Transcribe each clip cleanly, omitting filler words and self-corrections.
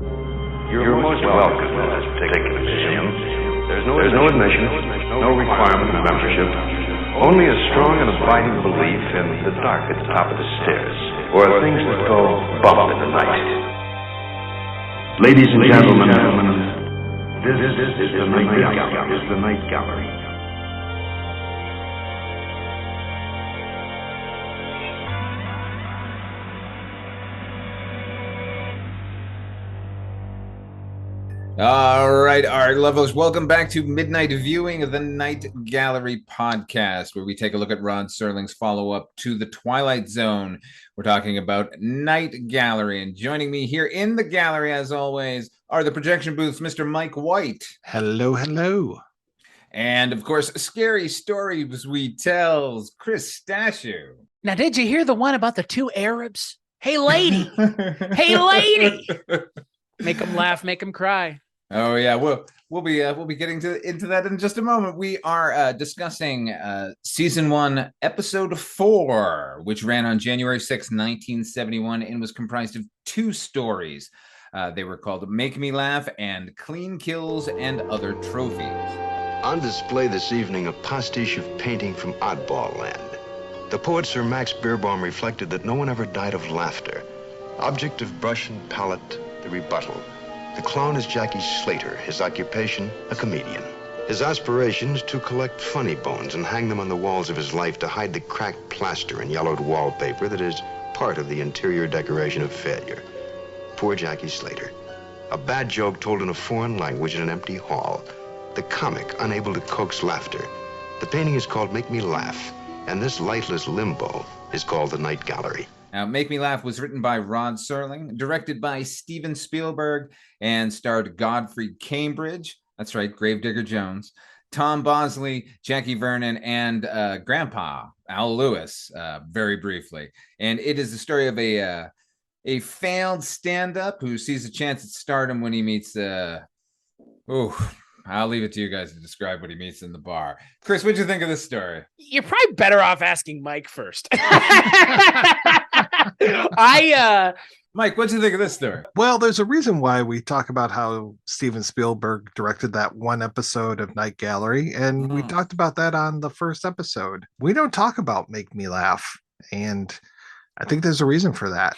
You're most welcome in this particular museum. There's no admission, no requirement of membership, only a strong and abiding belief in the dark at the top of the stairs, or things that go bump in the night. Ladies and gentlemen, this is the Night Gallery. All right, art lovers, welcome back to Midnight Viewing of the Night Gallery podcast, where we take a look at Rod Serling's follow-up to The Twilight Zone. We're talking about Night Gallery, and joining me here in the gallery, as always, are the projection booths, Mr. Mike White. Hello, hello. And, of course, Scary Stories We Tells, Chris Stashu. Now, did you hear the one about the two Arabs? Hey, lady! Hey, lady! Make them laugh, make them cry. Oh yeah, we'll be getting into that in just a moment. We are discussing season 1, episode 4, which ran on January 6, 1971, and was comprised of 2 stories. They were called "Make Me Laugh" and "Clean Kills and Other Trophies." On display this evening, a pastiche of painting from Oddball Land. The poet Sir Max Beerbohm reflected that no one ever died of laughter. Object of brush and palette, the rebuttal. The clown is Jackie Slater, his occupation, a comedian. His aspirations to collect funny bones and hang them on the walls of his life to hide the cracked plaster and yellowed wallpaper that is part of the interior decoration of failure. Poor Jackie Slater. A bad joke told in a foreign language in an empty hall. The comic unable to coax laughter. The painting is called Make Me Laugh, and this lightless limbo is called the Night Gallery. Now, Make Me Laugh was written by Rod Serling, directed by Steven Spielberg, and starred Godfrey Cambridge, that's right, Gravedigger Jones, Tom Bosley, Jackie Vernon, and Grandpa, Al Lewis, very briefly. And it is the story of a failed stand-up who sees a chance at stardom when he meets... I'll leave it to you guys to describe what he meets in the bar. Chris, what'd you think of this story? You're probably better off asking Mike first. Mike, what'd you think of this story? Well, there's a reason why we talk about how Steven Spielberg directed that one episode of Night Gallery, and we talked about that on the first episode. We don't talk about Make Me Laugh, and I think there's a reason for that.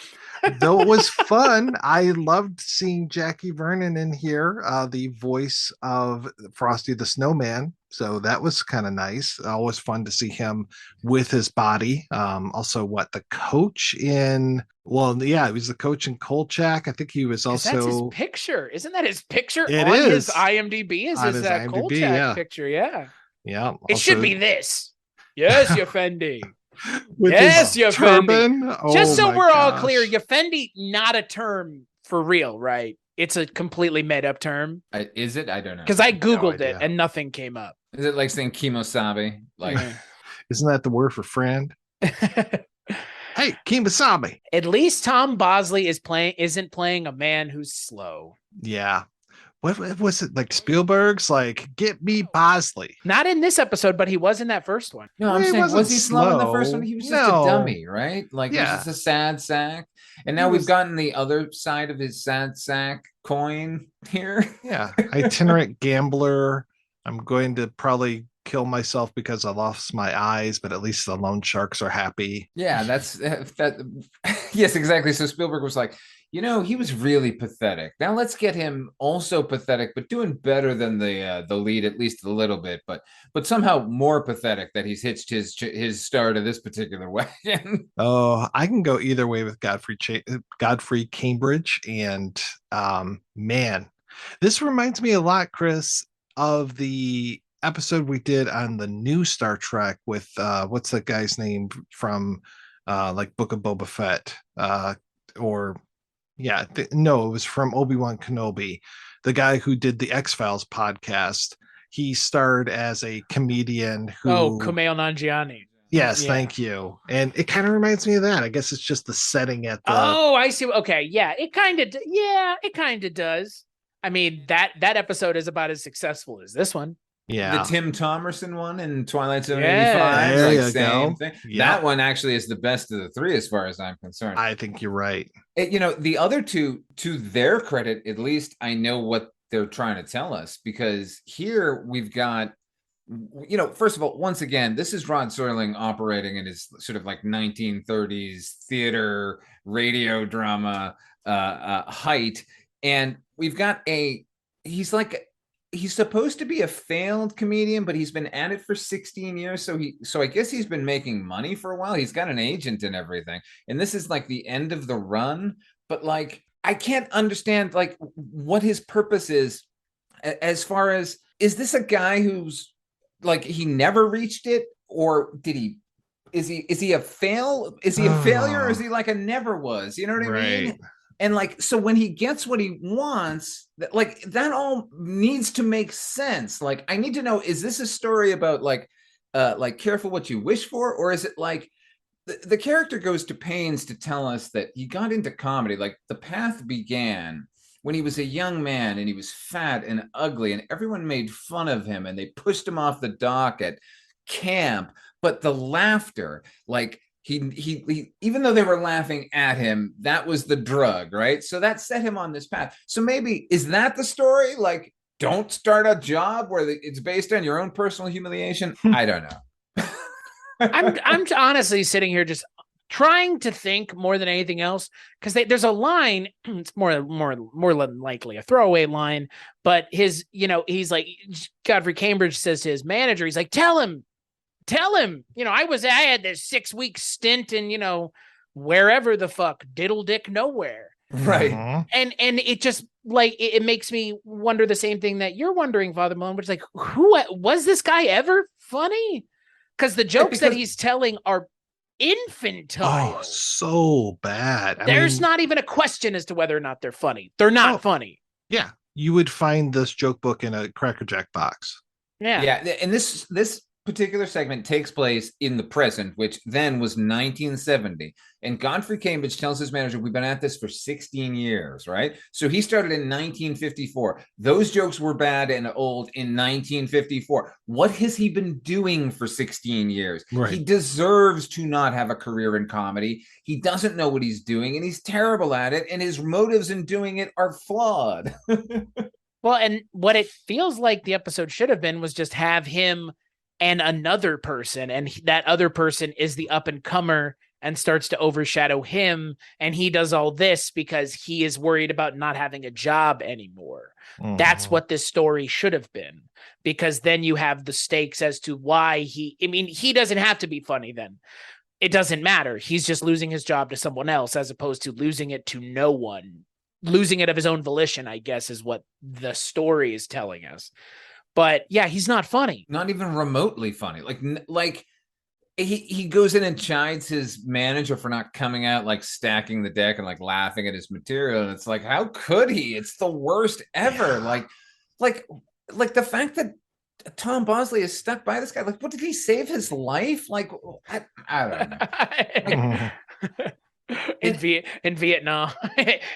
Though it was fun, I loved seeing Jackie Vernon in here, the voice of Frosty the Snowman. So that was kind of nice. Always fun to see him with his body. Also, the coach in... Well, yeah, he was the coach in Kolchak. I think he was also... That's his picture. Isn't that his picture it on is. his IMDb? Is on that IMDb, Kolchak picture? Yeah. Yeah. Also... It should be this. Yes, Yafendi. With yes, his Yafendi. turban. Just so we're all gosh. clear, Yafendi, not a term for real, right? It's a completely made up term. Is it? I don't know. Because I Googled No it and nothing came up. Is it like saying Kimosabe? Like, Isn't that the word for friend? Hey, Kimasabi. At least Tom Bosley isn't playing a man who's slow. Yeah. What was it, like Spielberg's like, get me Bosley? Not in this episode, but he was in that first one. no, I'm He saying, wasn't was he slow in the first slow. one? He was just No. a dummy, right? Like, he was Yeah. just a sad sack. And now we've gotten the other side of his sad sack coin here. Yeah. Itinerant gambler. I'm going to probably kill myself because I lost my eyes, but at least the loan sharks are happy. Yeah, that's that. Yes, exactly. So Spielberg was like, he was really pathetic. Now let's get him also pathetic, but doing better than the lead, at least a little bit, but somehow more pathetic that he's hitched his star to this particular wagon. Oh, I can go either way with Godfrey Cambridge, and man, this reminds me a lot, Chris, of the episode we did on the new Star Trek with what's that guy's name from like Book of Boba Fett, it was from Obi-Wan Kenobi, the guy who did the X-Files podcast. He starred as a comedian who Kumail Nanjiani. Yes, thank you. And it kind of reminds me of that. I guess it's just the setting at the I see. Okay, yeah, it kind of does. I mean, that episode is about as successful as this one. Yeah. The Tim Thomerson one in Twilight Zone Yeah. 85, There like you same go. thing. Yep. That one actually is the best of the three as far as I'm concerned. I think you're right. The other two, to their credit, at least I know what they're trying to tell us, because here we've got, first of all, once again, this is Rod Serling operating in his sort of like 1930s theater, radio drama height. And we've got he's supposed to be a failed comedian, but he's been at it for 16 years. So I guess he's been making money for a while. He's got an agent and everything. And this is like the end of the run. But like, I can't understand like what his purpose is, as far as, is this a guy who's like, he never reached it, or is he a failure, or is he like a never was? You know what I mean? And like, so when he gets what he wants, like that all needs to make sense. Like, I need to know, is this a story about like careful what you wish for? Or is it like the character goes to pains to tell us that he got into comedy, like the path began when he was a young man and he was fat and ugly and everyone made fun of him and they pushed him off the dock at camp. But the laughter, like, he even though they were laughing at him, that was the drug, right? So that set him on this path. So maybe, is that the story? Like, don't start a job where it's based on your own personal humiliation. I don't know. I'm honestly sitting here just trying to think more than anything else, because there's a line. It's more than likely a throwaway line, but he's like, Godfrey Cambridge says to his manager, he's like, tell him, I had this 6-week stint in, wherever the fuck, diddle dick nowhere. Right. And it just like, it makes me wonder the same thing that you're wondering, Father Malone, which is like, who was this guy ever funny? Because the jokes that he's telling are infantile. Oh, so bad. There's not even a question as to whether or not they're funny. They're not funny. Yeah. You would find this joke book in a Cracker Jack box. Yeah. And this particular segment takes place in the present, which then was 1970. And Godfrey Cambridge tells his manager, we've been at this for 16 years, right? So he started in 1954. Those jokes were bad and old in 1954. What has he been doing for 16 years? Right. He deserves to not have a career in comedy. He doesn't know what he's doing, and he's terrible at it, and his motives in doing it are flawed. Well, and what it feels like the episode should have been was just have him and another person, and that other person is the up and comer and starts to overshadow him, and he does all this because he is worried about not having a job anymore. That's what this story should have been, because then you have the stakes as to why he doesn't have to be funny then. It doesn't matter. He's just losing his job to someone else, as opposed to losing it to no one. Losing it of his own volition, I guess, is what the story is telling us. But yeah, he's not funny. Not even remotely funny. Like he goes in and chides his manager for not coming out, like stacking the deck and like laughing at his material. And it's like, how could he? It's the worst ever. Yeah. Like the fact that Tom Bosley is stuck by this guy. Like, what, did he save his life? Like, I don't know. In Vietnam,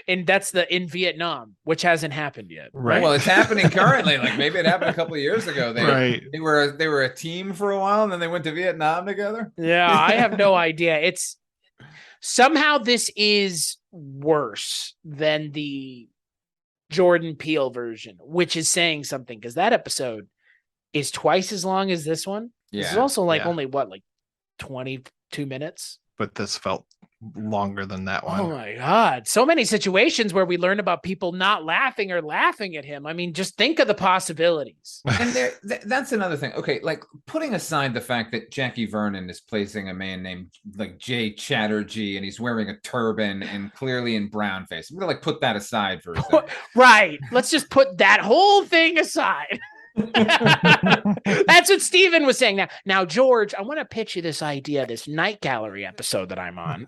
and that's in Vietnam, which hasn't happened yet. Right. Well, it's happening currently. Like, maybe it happened a couple of years ago. They were a team for a while, and then they went to Vietnam together. Yeah, I have no idea. It's somehow this is worse than the Jordan Peele version, which is saying something, because that episode is twice as long as this one. Yeah. This is also only 22 minutes. But this felt longer than that one. Oh my God. So many situations where we learn about people not laughing or laughing at him. I mean, just think of the possibilities. And that's another thing. Okay, like, putting aside the fact that Jackie Vernon is placing a man named like Jay Chatterjee, and he's wearing a turban and clearly in brown face. I'm gonna put that aside for a second. Right. Let's just put that whole thing aside. That's what Steven was saying. Now, George, I want to pitch you this idea, this Night Gallery episode that I'm on.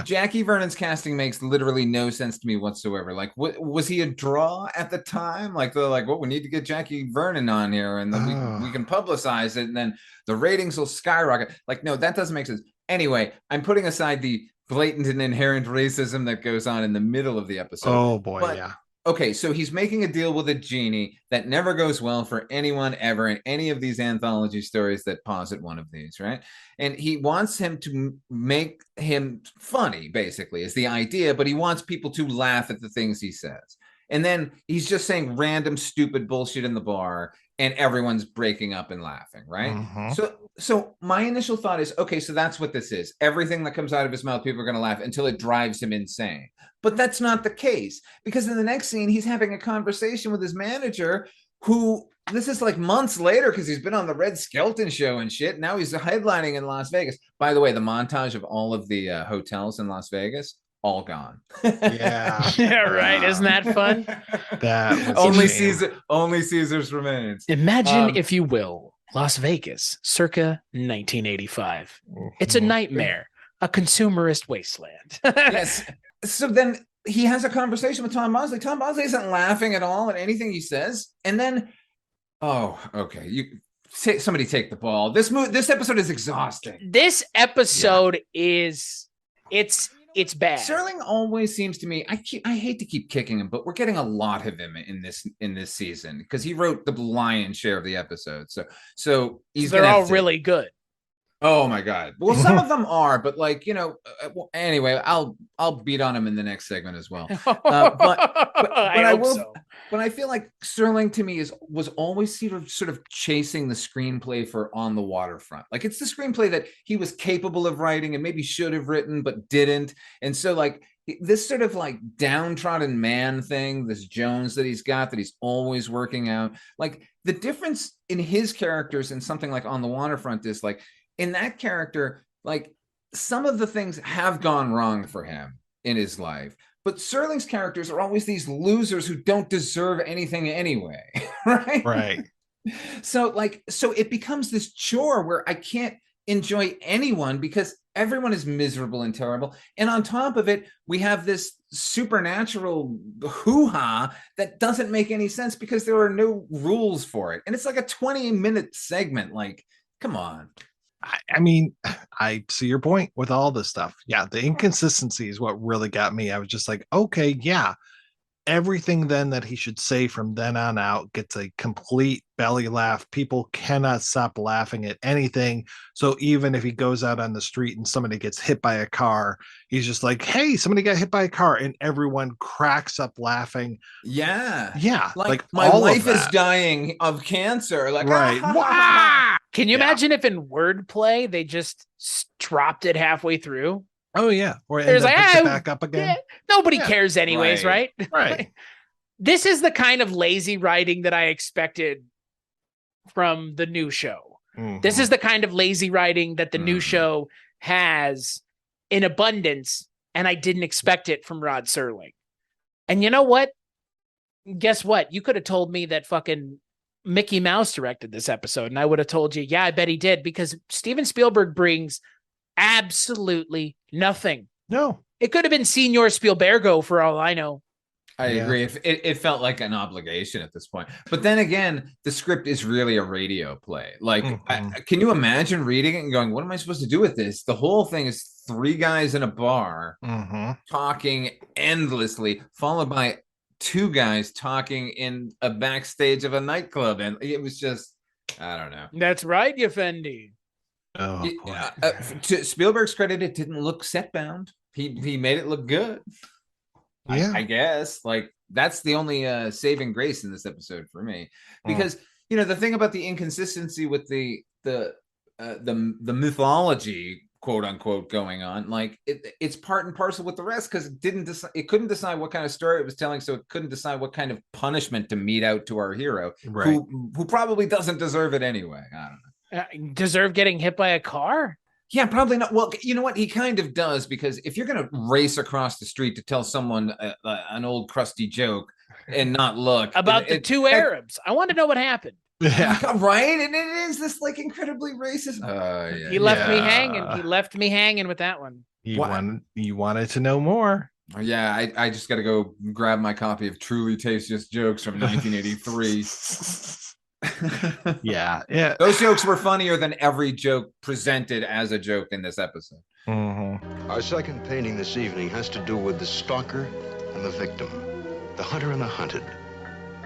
Jackie Vernon's casting makes literally no sense to me whatsoever. Like, was he a draw at the time? Like, they're like, well, we need to get Jackie Vernon on here, and then we can publicize it, and then the ratings will skyrocket. Like, no, that doesn't make sense. Anyway, I'm putting aside the blatant and inherent racism that goes on in the middle of the episode. Oh boy, yeah. okay, so he's making a deal with a genie that never goes well for anyone ever in any of these anthology stories that posit one of these, right? And he wants him to make him funny, basically, is the idea, but he wants people to laugh at the things he says. And then he's just saying random stupid bullshit in the bar and everyone's breaking up and laughing, right? Mhm. So my initial thought is, okay, so that's what this is. Everything that comes out of his mouth, people are going to laugh until it drives him insane. But that's not the case, because in the next scene, he's having a conversation with his manager, who, this is like months later, because he's been on the Red Skelton show and shit. Now he's headlining in Las Vegas. By the way, the montage of all of the hotels in Las Vegas, all gone. Yeah. Yeah, right. Isn't that fun? That was only a shame. only Caesar's remains. Imagine, if you will, Las Vegas, circa 1985. It's a nightmare, a consumerist wasteland. Yes. So then he has a conversation with Tom Bosley. Tom Bosley isn't laughing at all at anything he says. And then, oh, okay, somebody take the ball. This episode is exhausting. This episode is it's bad. Serling always seems to me, I hate to keep kicking him, but we're getting a lot of him in this season, because he wrote the lion's share of the episode. So they're all really good. Oh my God. Well, some of them are, but like, anyway, I'll beat on him in the next segment as well. But I will. So. But I feel like Serling to me was always sort of chasing the screenplay for On the Waterfront. Like, it's the screenplay that he was capable of writing and maybe should have written, but didn't. And so like this sort of like downtrodden man thing, this Jones that he's got, that he's always working out. Like, the difference in his characters and something like On the Waterfront is like, in that character, like, some of the things have gone wrong for him in his life, but Serling's characters are always these losers who don't deserve anything anyway, right? Right. So it becomes this chore where I can't enjoy anyone because everyone is miserable and terrible. And on top of it, we have this supernatural hoo-ha that doesn't make any sense because there are no rules for it. And it's like a 20-minute segment. Like, come on. I mean, I see your point with all this stuff. Yeah, the inconsistency is what really got me. I was just like, okay, yeah, everything then that he should say from then on out gets a complete belly laugh. People cannot stop laughing at anything. So even if he goes out on the street and somebody gets hit by a car, he's just like, hey, somebody got hit by a car, and everyone cracks up laughing. Yeah. Like my wife is dying of cancer. Like, right. Can you imagine if in wordplay they just dropped it halfway through? Oh yeah, or there's like, back up again. Yeah, nobody cares anyways, right? Right. This is the kind of lazy writing that I expected from the new show. Mm-hmm. This is the kind of lazy writing that the new show has in abundance, and I didn't expect it from Rod Serling. And you know what? Guess what? You could have told me that fucking Mickey Mouse directed this episode, and I would have told you, yeah, I bet he did, because Steven Spielberg brings absolutely nothing. No. It could have been Senor Spielbergo for all I know. I agree. It felt like an obligation at this point. But then again, the script is really a radio play. Like, can you imagine reading it and going, what am I supposed to do with this? The whole thing is three guys in a bar talking endlessly, followed by two guys talking in a backstage of a nightclub. And it was just, I don't know. That's right, you Fendi. Oh, to Spielberg's credit, it didn't look set bound. He made it look good. Yeah, I guess like that's the only saving grace in this episode for me, because the thing about the inconsistency with the mythology, quote unquote, going on, like it's part and parcel with the rest, because it couldn't decide what kind of story it was telling, so it couldn't decide what kind of punishment to mete out to our hero, right, who probably doesn't deserve it anyway. I don't know. Deserve getting hit by a car? Yeah, probably not. Well, you know what? He kind of does, because if you're going to race across the street to tell someone an old crusty joke and not look about the two Arabs, I want to know what happened. Yeah, right. And it is this like incredibly racist. Yeah. He left me hanging. He left me hanging with that one. You wanted to know more. Yeah, I just got to go grab my copy of Truly Tastiest Jokes from 1983. Yeah. Those jokes were funnier than every joke presented as a joke in this episode. Our second painting this evening has to do with the stalker and the victim. the hunter and the hunted.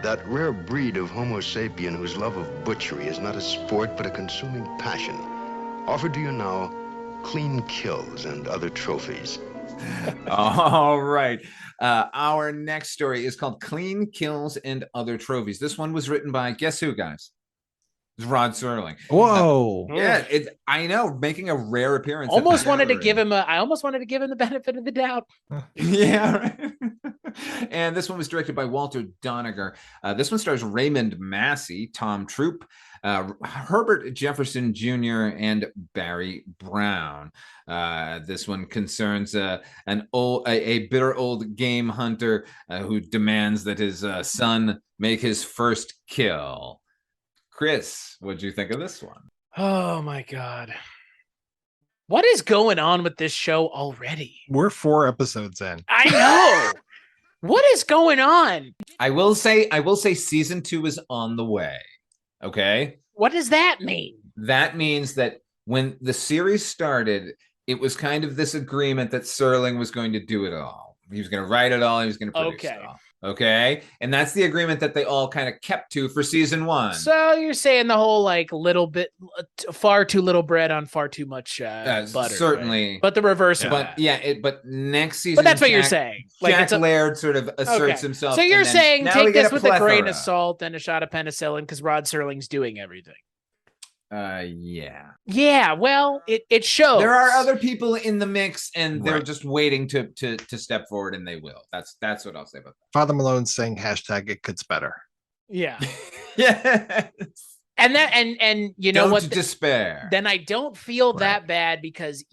That rare breed of Homo sapien whose love of butchery is not a sport but a consuming passion. Offered to you now, clean kills and other trophies. All right. Our next story is called Clean Kills and Other Trophies. This one was written by, guess who, guys? It's Rod Serling. Whoa. Yeah, I know, making a rare appearance. I almost wanted to give him the benefit of the doubt. Yeah, right. And this one was directed by Walter Doniger. This one stars Raymond Massey, Tom Troop, Herbert Jefferson Jr., and Barry Brown. This one concerns a bitter old game hunter who demands that his son make his first kill. Chris, what'd you think of this one? Oh my God. What is going on with this show already? We're 4 episodes in. I know. What is going on? I will say season 2 is on the way. Okay. What does that mean? That means that when the series started, it was kind of this agreement that Serling was going to do it all. He was going to write it all. He was going to produce it all. Okay. And that's the agreement that they all kind of kept to for season 1. So you're saying the whole like little bit, far too little bread on far too much butter. Certainly. Right? But the reverse of but that. But next season. But that's what you're saying. Like Jack Laird sort of asserts himself. So you're saying take this with a grain of plethora. salt and a shot of penicillin because Rod Serling's doing everything. Yeah. Yeah, well, it shows. There are other people in the mix, and they're Right. just waiting to step forward, and they will. That's what I'll say about Father Malone's saying hashtag it gets better. Yeah. that. Yeah. And that and you know Don't what? despair. Then I don't feel Right. that bad because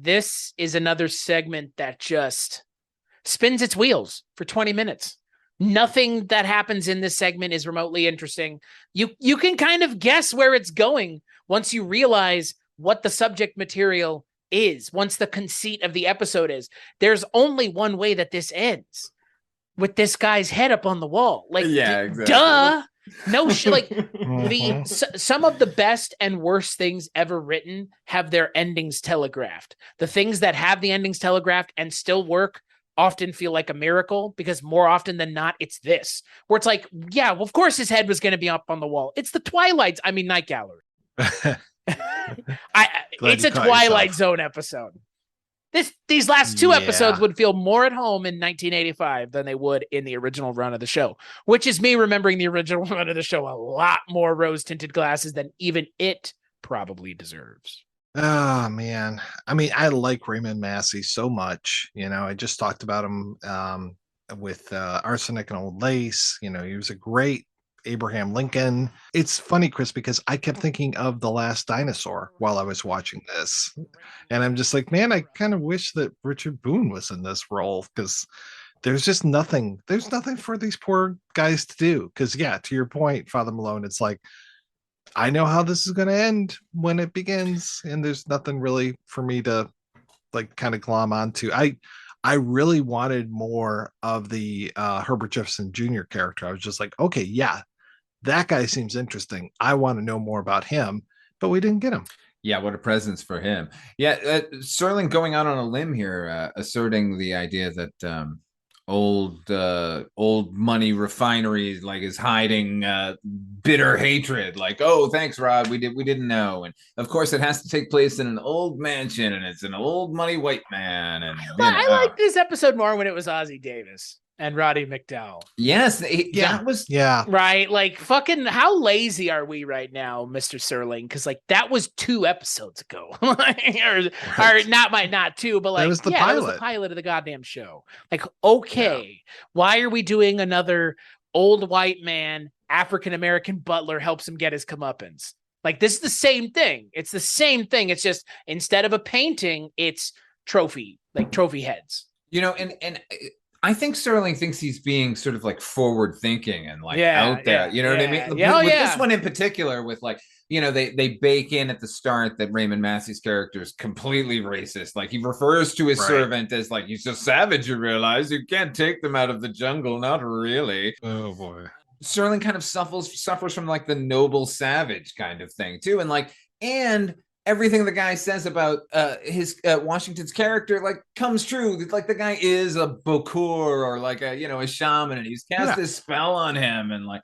this is another segment that just spins its wheels for 20 minutes. Nothing that happens in this segment is remotely interesting. You can kind of guess where it's going once you realize what the subject material is, once the conceit of the episode is. There's only one way that this ends, with this guy's head up on the wall. Like, Yeah, exactly. duh. No shit. Like Mhm. some of the best and worst things ever written have their endings telegraphed. The things that have the endings telegraphed and still work often feel like a miracle because more often than not, it's this where it's like, yeah, well, of course his head was going to be up on the wall. It's the Night Gallery. It's a Twilight Zone episode. These last 2 episodes would feel more at home in 1985 than they would in the original run of the show, which is me remembering the original run of the show a lot more rose-tinted glasses than even it probably deserves. Oh man. I mean, I like Raymond Massey so much. You know, I just talked about him with Arsenic and Old Lace. You know, he was a great Abraham Lincoln. It's funny, Chris, because I kept thinking of The Last Dinosaur while I was watching this. And I'm just like, man, I kind of wish that Richard Boone was in this role because there's just nothing. There's nothing for these poor guys to do. Because, yeah, to your point, Father Malone, it's like, I know how this is going to end when it begins. And there's nothing really for me to like kind of glom onto. I really wanted more of the Herbert Jefferson Jr. character. I was just like, okay, yeah, that guy seems interesting. I want to know more about him, but we didn't get him. Yeah, what a presence for him. Yeah, Serling going out on a limb here, asserting the idea that old money refinery like is hiding bitter hatred. Like, oh, thanks, Rod. We didn't know. And of course, it has to take place in an old mansion, and it's an old money white man. And I like this episode more when it was Ozzie Davis and Roddy McDowell. Yes, that was right. Like, fucking, how lazy are we right now, Mr. Serling? Because like that was 2 episodes ago, or not 2, but like that was the pilot. pilot. That was the pilot of the goddamn show. Like, okay, why are we doing another old white man, African American butler helps him get his comeuppance? Like, this is the same thing. It's the same thing. It's just instead of a painting, it's trophy heads. You know, and I think Serling thinks he's being sort of like forward thinking and like out there. You know what I mean? With this one in particular, with like, you know, they bake in at the start that Raymond Massey's character is completely racist. Like, he refers to his servant as like, he's a savage, you realize. You can't take them out of the jungle. Not really. Oh boy. Serling kind of suffers from like the noble savage kind of thing too. And everything the guy says about his Washington's character like comes true. Like the guy is a Bokur or like a shaman, and he's cast this spell on him, and like,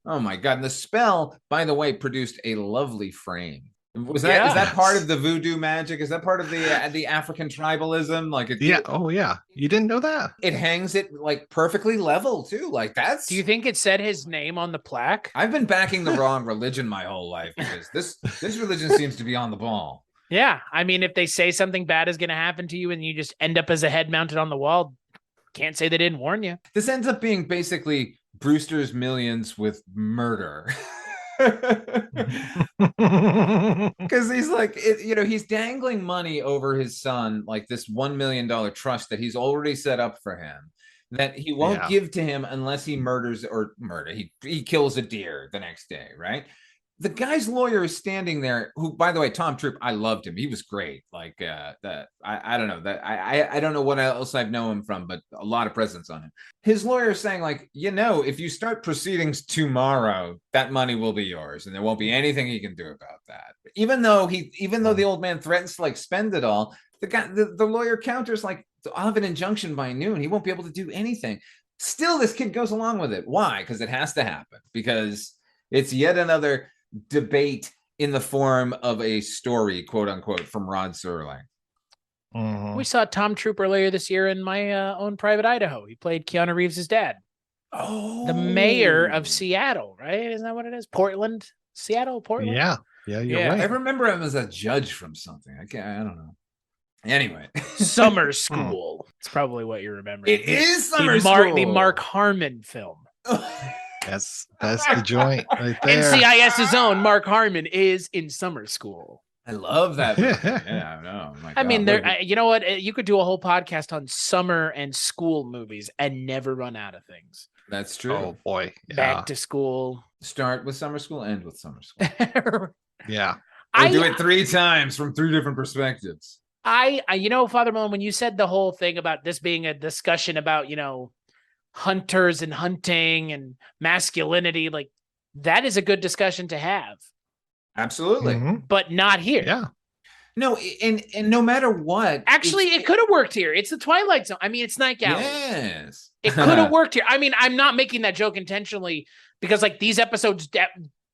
oh my god! And the spell, by the way, produced a lovely frame. Is that part of the voodoo magic? Is that part of the African tribalism? Like oh yeah, you didn't know that? It hangs it like perfectly level too. Like that's. Do you think it said his name on the plaque? I've been backing the wrong religion my whole life because this religion seems to be on the ball. Yeah, I mean, if they say something bad is going to happen to you and you just end up as a head mounted on the wall, can't say they didn't warn you. This ends up being basically Brewster's Millions with murder. Because he's like, he's dangling money over his son, like this $1 million trust that he's already set up for him, that he won't give to him unless he he kills a deer the next day, right? The guy's lawyer is standing there, who, by the way, Tom Troop, I loved him. He was great. Like I don't know that I don't know what else I've known him from, but a lot of presence on him. His lawyer is saying, like, if you start proceedings tomorrow, that money will be yours, and there won't be anything he can do about that. Even though the old man threatens to like spend it all, the lawyer counters like, I'll have an injunction by noon. He won't be able to do anything. Still, this kid goes along with it. Why? Because it has to happen. Because it's yet another debate in the form of a story, quote unquote, from Rod Serling. We saw Tom Troop earlier this year in My Own Private Idaho. He played Keanu Reeves' dad. Oh, the mayor of Seattle, right? Isn't that what it is? Portland. Yeah, you're right. I remember him as a judge from something. I don't know. Anyway, Summer School. It's probably what you remember. It is Summer School. The Mark Harmon film. That's the joint right there. NCIS's own Mark Harmon is in Summer School. I love that movie. Yeah, I know. I mean, you know what? You could do a whole podcast on summer and school movies and never run out of things. That's true. Oh boy, Back to School. Start with Summer School, end with Summer School. Yeah, I do it 3 times from 3 different perspectives. Father Malone, when you said the whole thing about this being a discussion about, hunters and hunting and masculinity, like that is a good discussion to have. Absolutely. But not here. Yeah. No, and no matter what. Actually, it could have worked here. It's the Twilight Zone. I mean, it's Night Gallery. Yes. It could have worked here. I mean, I'm not making that joke intentionally because like these episodes,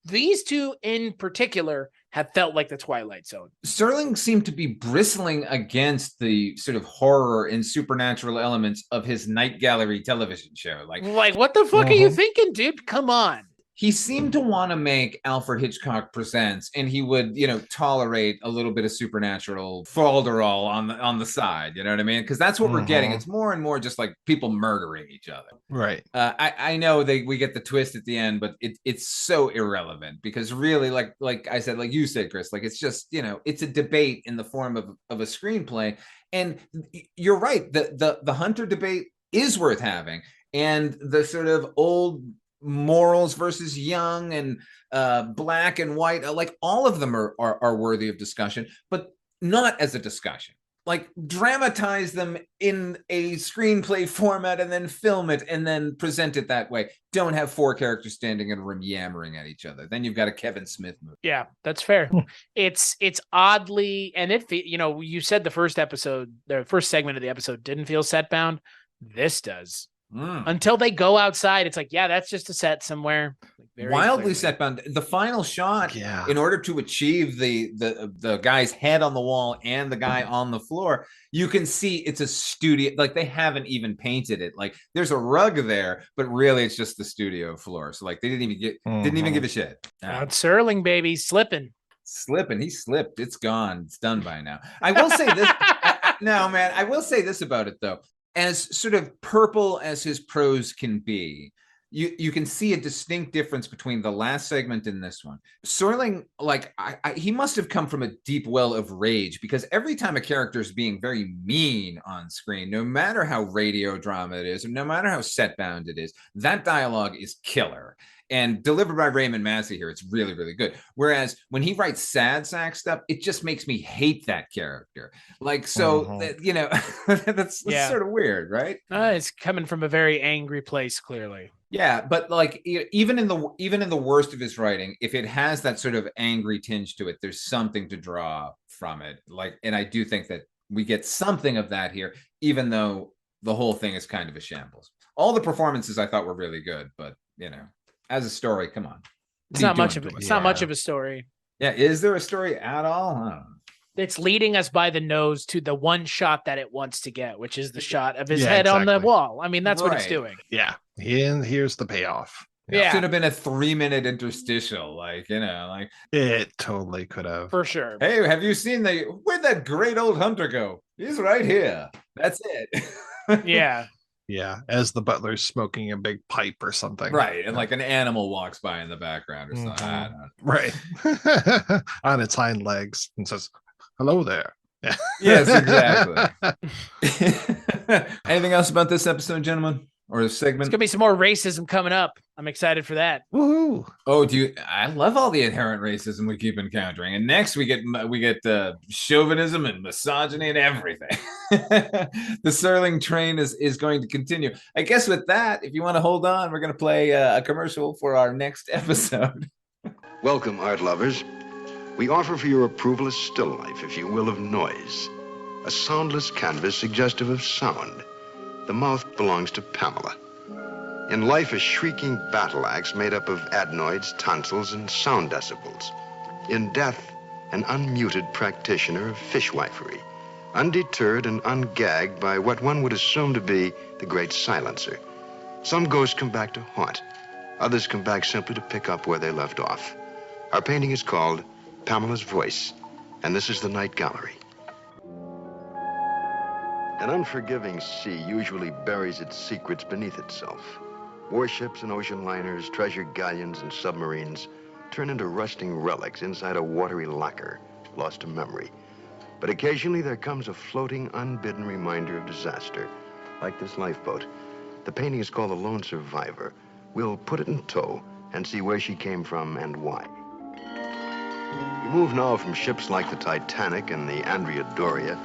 these 2 in particular have felt like the Twilight Zone. Serling seemed to be bristling against the sort of horror and supernatural elements of his Night Gallery television show. Like what the fuck are you thinking, dude? Come on. He seemed to want to make Alfred Hitchcock Presents, and he would, tolerate a little bit of supernatural falderall on the side. You know what I mean? Because that's what we're getting. It's more and more just like people murdering each other. Right. I know we get the twist at the end, but it's so irrelevant because really, like I said, like you said, Chris, like it's just it's a debate in the form of a screenplay, and you're right. The hunter debate is worth having, and the sort of old morals versus young and black and white, like all of them are worthy of discussion, but not as a discussion. Like dramatize them in a screenplay format and then film it and then present it that way. Don't have 4 characters standing in a room yammering at each other. Then you've got a Kevin Smith movie. Yeah, that's fair. It's oddly, and you said the first segment of the episode didn't feel set bound. This does. Until they go outside, it's like, yeah, that's just a set somewhere. Wildly set bound. The final shot, in order to achieve the guy's head on the wall and the guy on the floor, you can see it's a studio. Like they haven't even painted it. Like there's a rug there, but really it's just the studio floor. So like they didn't even give a shit. Rod Serling, baby, slipping. He slipped. It's gone. It's done by now. I will say this. I will say this about it though. As sort of purple as his prose can be, you can see a distinct difference between the last segment and this one. Serling, like he must have come from a deep well of rage because every time a character is being very mean on screen, no matter how radio drama it is, or no matter how set bound it is, that dialogue is killer. And delivered by Raymond Massey here, it's really, really good. Whereas when he writes sad sack stuff, it just makes me hate that character. Like, so, you know, that's sort of weird, right? It's coming from a very angry place, clearly. Yeah, but like even in the worst of his writing, if it has that sort of angry tinge to it, there's something to draw from it. Like, and I do think that we get something of that here, even though the whole thing is kind of a shambles. All the performances I thought were really good, but you know, as a story, come on. It's not much of it's not much of a story. Yeah, is there a story at all? I don't know. It's leading us by the nose to the one shot that it wants to get, which is the shot of his head on the wall. I mean, that's what it's doing. Yeah. And here's the payoff. Yeah. It should have been a 3-minute interstitial, like, you know, like it totally could have. For sure. Hey, have you seen where'd that great old hunter go? He's right here. That's it. Yeah. Yeah, as the butler's smoking a big pipe or something. Right, and like an animal walks by in the background or something. I don't know. Right. On its hind legs and says, hello there. Yes, exactly. Anything else about this episode, gentlemen? Or the segment? There's gonna be some more racism coming up. I'm excited for that. Woohoo! Oh, I love all the inherent racism we keep encountering, and next we get chauvinism and misogyny and everything. The Serling train is going to continue. I guess with that, if you want to hold on, we're going to play a commercial for our next episode. Welcome, art lovers. We offer for your approval a still life, if you will, of noise. A soundless canvas suggestive of sound. The mouth belongs to Pamela. In life, a shrieking battle axe made up of adenoids, tonsils, and sound decibels. In death, an unmuted practitioner of fishwifery, undeterred and ungagged by what one would assume to be the great silencer. Some ghosts come back to haunt. Others come back simply to pick up where they left off. Our painting is called Pamela's Voice, and this is the Night Gallery. An unforgiving sea usually buries its secrets beneath itself. Warships and ocean liners, treasure galleons and submarines turn into rusting relics inside a watery locker, lost to memory. But occasionally there comes a floating, unbidden reminder of disaster, like this lifeboat. The painting is called The Lone Survivor. We'll put it in tow and see where she came from and why. We move now from ships like the Titanic and the Andrea Doria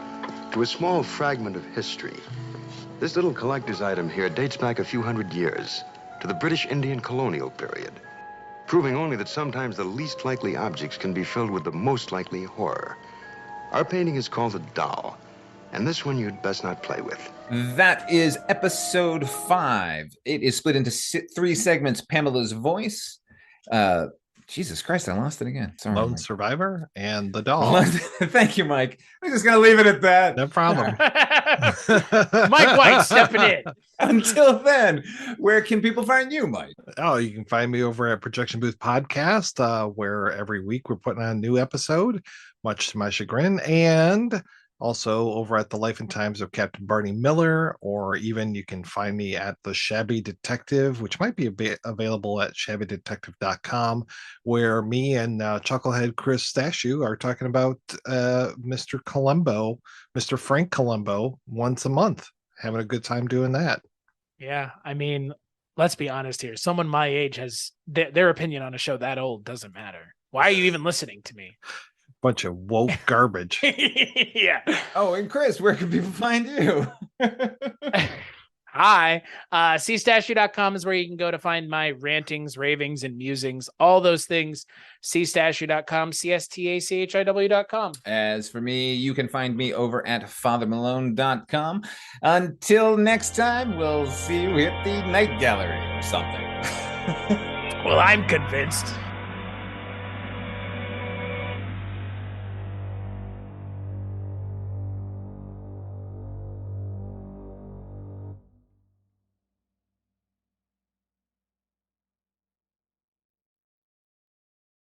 to a small fragment of history. This little collector's item here dates back a few hundred years to the British Indian colonial period, proving only that sometimes the least likely objects can be filled with the most likely horror. Our painting is called The Doll, and this one you'd best not play with. That is episode 5. It is split into 3 segments. Pamela's Voice. Jesus Christ, I lost it again. Sorry, Lone Mike. Survivor and The Doll. Thank you, Mike. I'm just going to leave it at that. No problem. Mike White stepping in. Until then, where can people find you, Mike? Oh, you can find me over at Projection Booth Podcast, where every week we're putting on a new episode, much to my chagrin, and also over at the Life and Times of Captain Barney Miller, or even you can find me at The Shabby Detective, which might be available at shabbydetective.com, where me and Chucklehead Chris Stashu are talking about Mr. Columbo, Mr. Frank Columbo, once a month. Having a good time doing that. Yeah, I mean, let's be honest here. Someone my age has their opinion on a show that old doesn't matter. Why are you even listening to me? Bunch of woke garbage. Yeah. Oh, and Chris, where can people find you? Hi. cstatue.com is where you can go to find my rantings, ravings, and musings. All those things. cstatue.com, cstachiw.com. As for me, you can find me over at fathermalone.com. Until next time, we'll see you at the Night Gallery or something. Well, I'm convinced.